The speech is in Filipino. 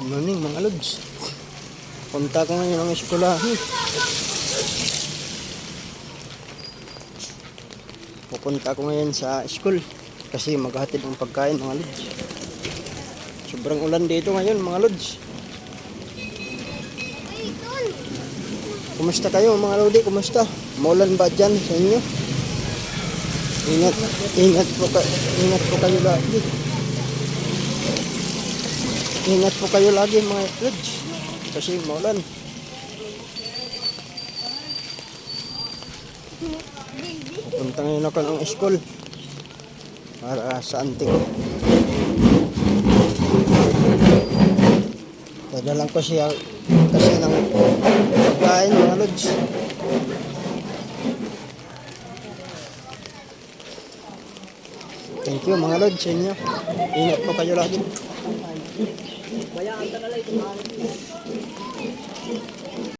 Morning mga lods. Punta ko ngayon ng eskwelahan. Pupunta ko ngayon sa school kasi maghahatid ng pagkain mga lods. Sobrang ulan dito ngayon mga lods. Kumusta kayo mga lodi? Kumusta? Maulan ba dyan sa inyo? Ingat po kayo lagi. Ingat po kayo lagi mga lods. Kasi maulan. Pupunta ngayon ako ng school para sa anting. Dadalang ko siya kasi ng pagkain mga lods. Thank you mga lods sa inyo. Ingat po kayo lagi. Bayaan ka na lang ito.